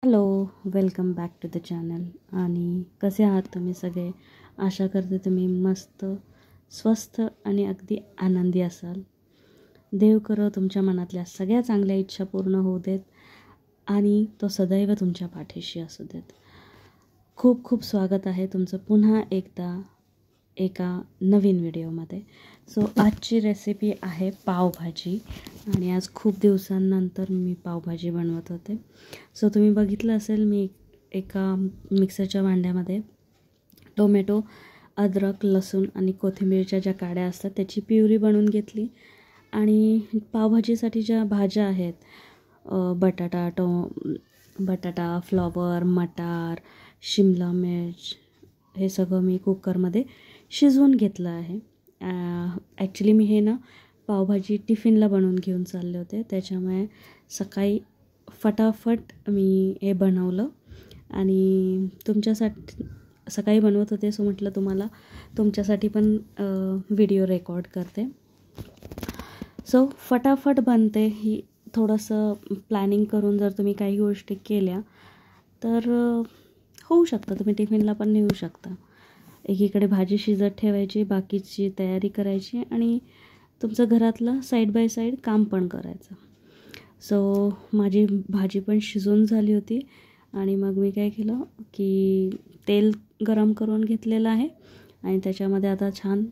Hello, welcome back to the channel. आणि कसे आहात तुम्ही सगळे? आशा करते तुम्ही मस्त, स्वस्थ आणि अगदी आनंदी असाल. देव करो तुमच्या मनातल्या सगळ्या चांगल्या इच्छा पूर्ण होऊ देत आणि तो सदैव तुमच्या पाठीशी असू देत. खूप खूप स्वागत आहे तुमचं पुन्हा एकदा एका नवीन व्हिडिओमध्ये. सो आजची रेसिपी आहे पावभाजी आणि आज खूप दिवसांनंतर मी पावभाजी बनवत होते. सो तुम्ही बघितलं असेल, मी एका मिक्सरच्या भांड्यामध्ये टोमॅटो, अद्रक, लसूण आणि कोथिंबीरच्या ज्या काड्या असतात त्याची प्युरी बनवून घेतली. आणि पावभाजीसाठी ज्या भाज्या आहेत, बटाटा, फ्लॉवर, मटार, शिमला मिर्च, हे सगळं मी कुकरमध्ये शिजवून घेतलं आहे. ॲक्च्युली मी हे ना पावभाजी टिफिनला बनवून घेऊन चालले होते, त्याच्यामुळे सकाळी फटाफट मी हे बनवलं आणि तुमच्यासाठी सकाळी बनवत होते. सो म्हटलं तुम्हाला तुमच्यासाठी पण व्हिडिओ रेकॉर्ड करते. सो फटाफट बनते ही. थोडंसं प्लॅनिंग करून जर तुम्ही काही गोष्टी केल्या तर होऊ शकतं, तुम्ही टिफिनला पण नेऊ शकता. एकीकडे भाजी शिजत ठेवायची, बाकीची तयारी करायची आणि तुमचं घरातलं साईड बाय साईड काम पण करायचं. सो माझी भाजी पण शिजून झाली होती आणि मग मी काय केलं की तेल गरम करून घेतलेलं आहे आणि त्याच्यामध्ये आता छान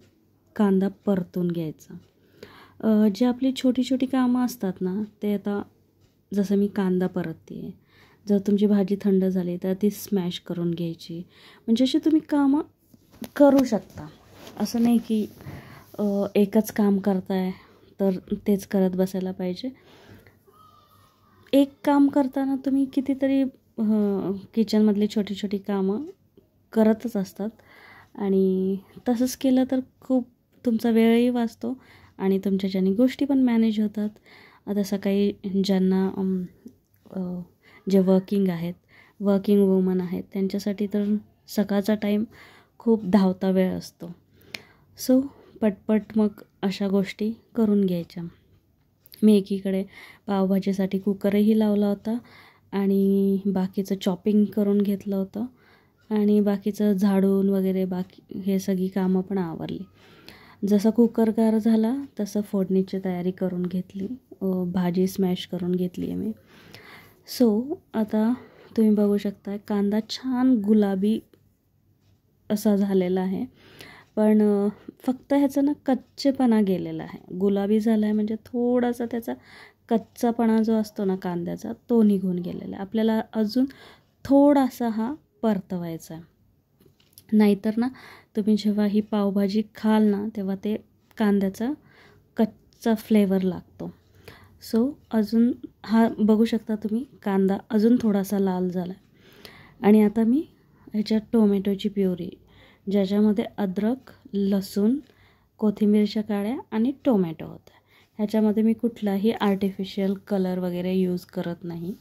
कांदा परतून घ्यायचा. जी आपली छोटी छोटी कामं असतात ना, ते आता जसं मी कांदा परतते आहे, जर तुमची भाजी थंड झाली तर ती स्मॅश करून घ्यायची. म्हणजे अशी तुम्ही कामं करू शकता. असं नाही की एकच काम करताय तर तेच करत बसायला पाहिजे. एक काम करताना तुम्ही कितीतरी किचनमधली छोटी छोटी कामं करतच असतात आणि तसंच केलं तर खूप तुमचा वेळही वाचतो आणि तुमच्या ज्यानी गोष्टी पण मॅनेज होतात. आता सकाळी ज्यांना जे वर्किंग वुमन आहेत त्यांच्यासाठी तर सकाळचा टाईम खूप धावता वेळ असतो. सो पटपट मग अशा गोष्टी करून घ्यायच्या. मी एकीकडे पावभाजीसाठी कुकरही लावला होता आणि बाकीचं चॉपिंग करून घेतलं होतं आणि बाकीचं झाडून वगैरे बाकी हे सगळी कामं पण आवरली. जसा कुकर गार झाला तसं फोडणीची तयारी करून घेतली. भाजी स्मॅश करून घेतली आहे मी. सो आता तुम्ही बघू शकता कांदा छान गुलाबी असा झालेला आहे, पण फक्त ह्याचा ना कच्चेपणा गेलेला आहे. गुलाबी झाला आहे म्हणजे थोडासा त्याचा कच्चापणा जो असतो ना कांद्याचा तो निघून गेलेला आहे. आपल्याला अजून थोडासा हा परतवायचा आहे. नाहीतर ना तुम्ही जेव्हा ही पावभाजी खाल ना तेव्हा ते कांद्याचा कच्चा फ्लेवर लागतो. सो अजून हा बघू शकता तुम्ही कांदा अजून थोडासा लाल झाला आहे. आणि आता मी ह्याच्यात टोमॅटोची प्युरी, ज्याच्यामध्ये अद्रक, लसूण, कोथिंबीरच्या काड्या आणि टोमॅटो होता, ह्याच्यामध्ये मी कुठलाही आर्टिफिशियल कलर वगैरे यूज करत नाही.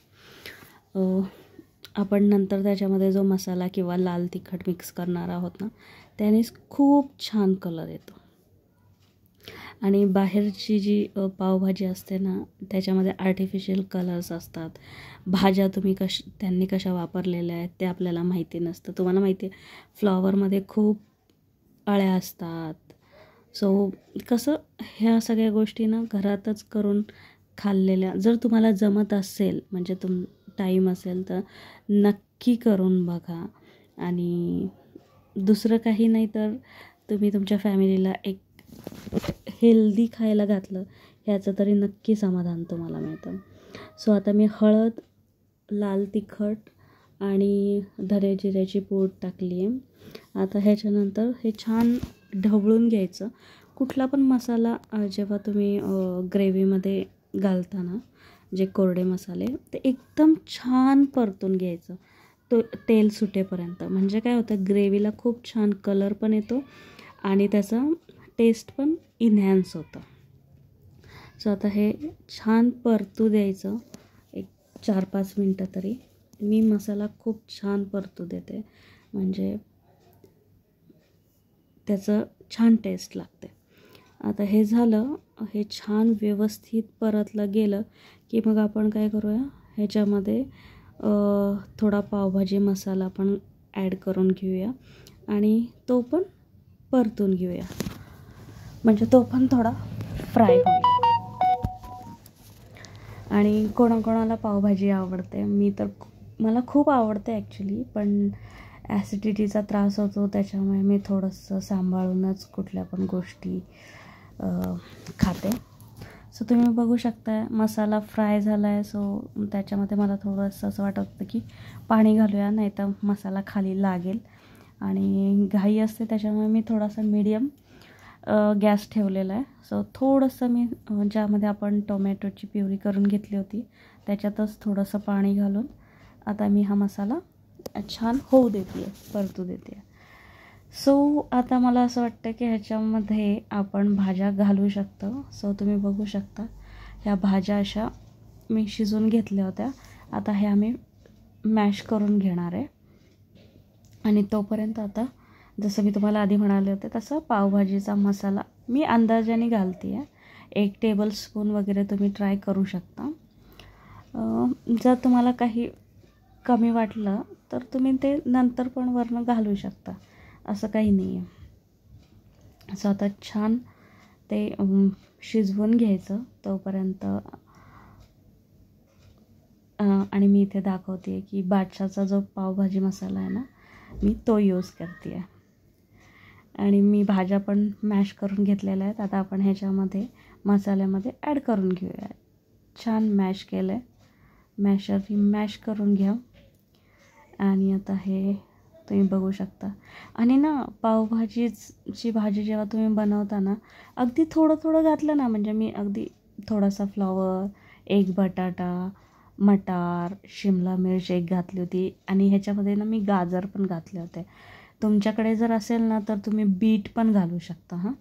आपण नंतर त्याच्यामध्ये जो मसाला किंवा लाल तिखट मिक्स करणार आहोत ना त्यानेच खूप छान कलर येतो. आणि बाहेरची जी पावभाजी असते ना त्याच्यामध्ये आर्टिफिशियल कलर्स असतात. भाज्या त्यांनी कशा वापरलेल्या आहेत ते आपल्याला माहिती नसतं. तुम्हाला माहिती आहे फ्लॉवरमध्ये खूप अळ्या असतात. सो कसं ह्या सगळ्या गोष्टी ना घरातच करून खाल्लेल्या जर तुम्हाला जमत असेल, म्हणजे टाईम असेल तर नक्की करून बघा. आणि दुसरं काही नाही तर तुम्ही तुमच्या फॅमिलीला एक हेल्दी खायला घातलं ह्याचं तरी नक्की समाधान तुम्हाला मिळतं. सो आता मी हळद, लाल तिखट आणि धने जिऱ्याची पूड टाकली आहे. आता ह्याच्यानंतर हे छान ढवळून घ्यायचं. कुठला पण मसाला जेव्हा तुम्ही ग्रेव्हीमध्ये घालता ना, जे कोरडे मसाले, ते एकदम छान परतून घ्यायचं तो तेल सुटेपर्यंत. म्हणजे काय होतं, ग्रेव्हीला खूप छान कलर पण येतो आणि त्याचा टेस्ट पण इन्हॅन्स होतं. सो आता हे छान परतू द्यायचं एक 4-5 मिनटं तरी. मी मसाला खूप छान परतू देते म्हणजे त्याचं छान टेस्ट लागते. आता हे झालं, हे छान व्यवस्थित परतलं गेलं की मग आपण काय करूया, ह्याच्यामध्ये थोडा पावभाजी मसाला पण ॲड करून घेऊया आणि तो पण परतून घेऊया, म्हणजे तो पण थोडा फ्राय होईल. आणि कोणाकोणाला पावभाजी आवडते, मला खूप आवडते ॲक्च्युली, पण ॲसिडिटीचा त्रास होतो त्याच्यामुळे मी थोडंसं सांभाळूनच कुठल्या पण गोष्टी खाते. सो तुम्ही बघू शकता मसाला फ्राय झाला आहे. सो त्याच्यामध्ये मला थोडंसं असं वाटत होतं की पाणी घालूया, नाही तर मसाला खाली लागेल. आणि घाई असते त्याच्यामुळे मी थोडासा मीडियम गॅस ठेवलेला आहे. सो थोडंसं मी ज्यामध्ये आपण टोमॅटोची प्युरी करून घेतली होती त्याच्यातच थोडंसं पाणी घालून आता मी हा मसाला छान होऊ देते, परतू देते. सो आता मला असं वाटतं की ह्याच्यामध्ये आपण भाज्या घालू शकतो. सो तुम्ही बघू शकता ह्या भाज्या अशा मी शिजवून घेतल्या होत्या. आता ह्या मी मॅश करून घेणार आहे. आणि तोपर्यंत आता जसं मी तुम्हाला आधी म्हणाले होते तसं पावभाजीचा मसाला मी अंदाजाने घालते आहे. 1 टेबलस्पून वगैरे तुम्ही ट्राय करू शकता. जर तुम्हाला काही कमी वाटलं तर तुम्ही ते नंतर पण वरनं घालू शकता, असं काही नाही आहे. असं आता छान ते शिजवून घ्यायचं तोपर्यंत. आणि मी इथे दाखवते की बादशाहचा जो पावभाजी मसाला आहे ना, मी तो यूज करते आहे. आणि मी भाज्या पण मॅश करून घेतलेल्या आहेत. आता आपण ह्याच्यामध्ये मसाल्यामध्ये ॲड करून घेऊया. छान मॅश केलं आहे, मॅशरनी मॅश करून घ्या. आणि आता हे तुम्ही बघू शकता. आणि ना पावभाजीची भाजी जेव्हा तुम्ही बनवता ना, अगदी थोडं थोडं घातलं ना, म्हणजे मी अगदी थोडासा फ्लॉवर, 1 बटाटा, मटार, शिमला मिरच 1 घातली होती. आणि ह्याच्यामध्ये ना मी गाजर पण घातले होते. तुमच्याकडे जर असेल ना तर तुम्ही बीट पण घालू शकता.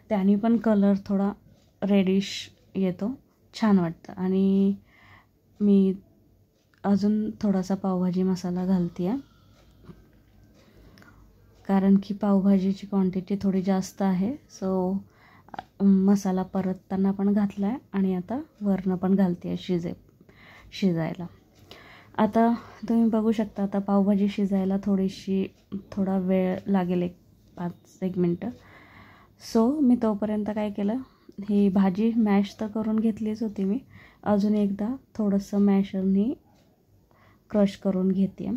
त्याने पण कलर थोडा रेडिश येतो, छान वाटतं. आणि मी अजून थोडासा पावभाजी मसाला घालते आहे, कारण की पावभाजीची क्वांटिटी थोडी जास्त आहे. सो मसाला परतताना पण घातला आहे आणि आता वरनं पण घालते आहे शिजायला. आता तुम्ही बघू शकता आता पावभाजी शिजायला थोडा वेळ लागेल, 5-1 मिनटं. सो मी तोपर्यंत काय केलं, ही भाजी मॅश तर करून घेतलीच होती मी, अजून एकदा थोडंसं मॅशरनी क्रश करून घेते.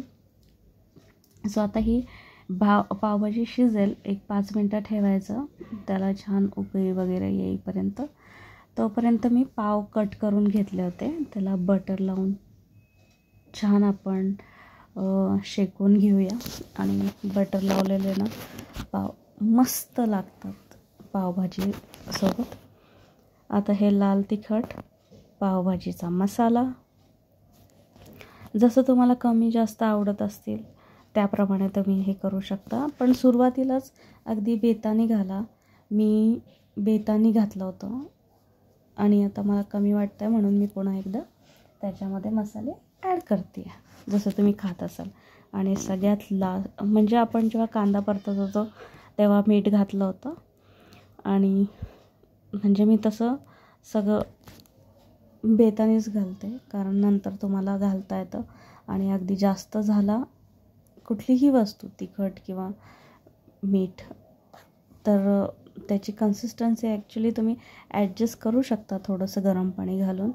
सो आता ही पावभाजी शिजेल, 1-5 मिनटं ठेवायचं त्याला छान उकळी वगैरे येईपर्यंत. तोपर्यंत मी पाव कट करून घेतले होते, त्याला बटर लावून छान आपण शेकून घेऊया. आणि बटर लावलेले ना पाव मस्त लागतात पावभाजी सोबत. आता हे लाल तिखट, पावभाजीचा मसाला, जसं तुम्हाला कमी जास्त आवडत असतील त्याप्रमाणे तुम्ही हे करू शकता. पण सुरुवातीलाच अगदी बेताने घाला. मी बेताने घातलं होतं आणि आता मला कमी वाटतं आहे म्हणून मी पुन्हा एकदा त्याच्यामध्ये मसाले ॲड करते जसं तुम्ही खात असाल. आणि सगळ्यात म्हणजे आपण जेव्हा कांदा परतत होतो तेव्हा मीठ घातलं होतं. आणि म्हणजे मी तसं सगळं बेतानेच घालते, कारण नंतर तुम्हाला घालता येतं. आणि अगदी जास्त झाला कुठलीही वस्तू, तिखट किंवा मीठ, तर त्याची कन्सिस्टन्सी ॲक्च्युली तुम्ही ॲडजस्ट करू शकता थोडंसं गरम पाणी घालून.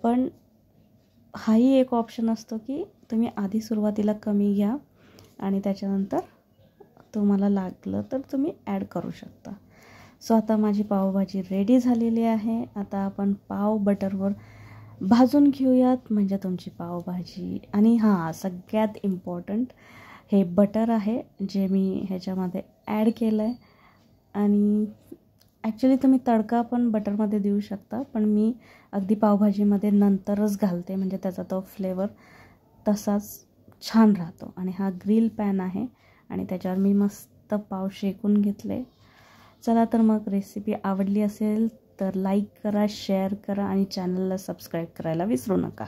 पण हाही एक ऑप्शन असतो की तुम्ही आधी सुरुवातीला कमी घ्या आणि त्याच्यानंतर तुम्हाला लागलं तर तुम्ही ॲड करू शकता. सो आता माझी पावभाजी रेडी झालेली आहे. आता आपण पाव बटरवर भाजून घेऊयात, म्हणजे तुमची पावभाजी. आणि सगळ्यात इम्पॉर्टंट हे बटर आहे जे मी ह्याच्यामध्ये ॲड केलं आहे. आणि ॲक्च्युली तुम्ही तडका पण बटरमध्ये देऊ शकता, पण मी अगदी पावभाजीमध्ये नंतरच घालते, म्हणजे त्याचा तो फ्लेवर तसाच छान राहतो. आणि हा ग्रिल पॅन आहे आणि त्याच्यावर मी मस्त पाव शेकून घेतले. चला तर मग रेसिपी आवडली असेल तर लाईक करा, शेअर करा आणि चॅनलला सबस्क्राईब करायला विसरू नका.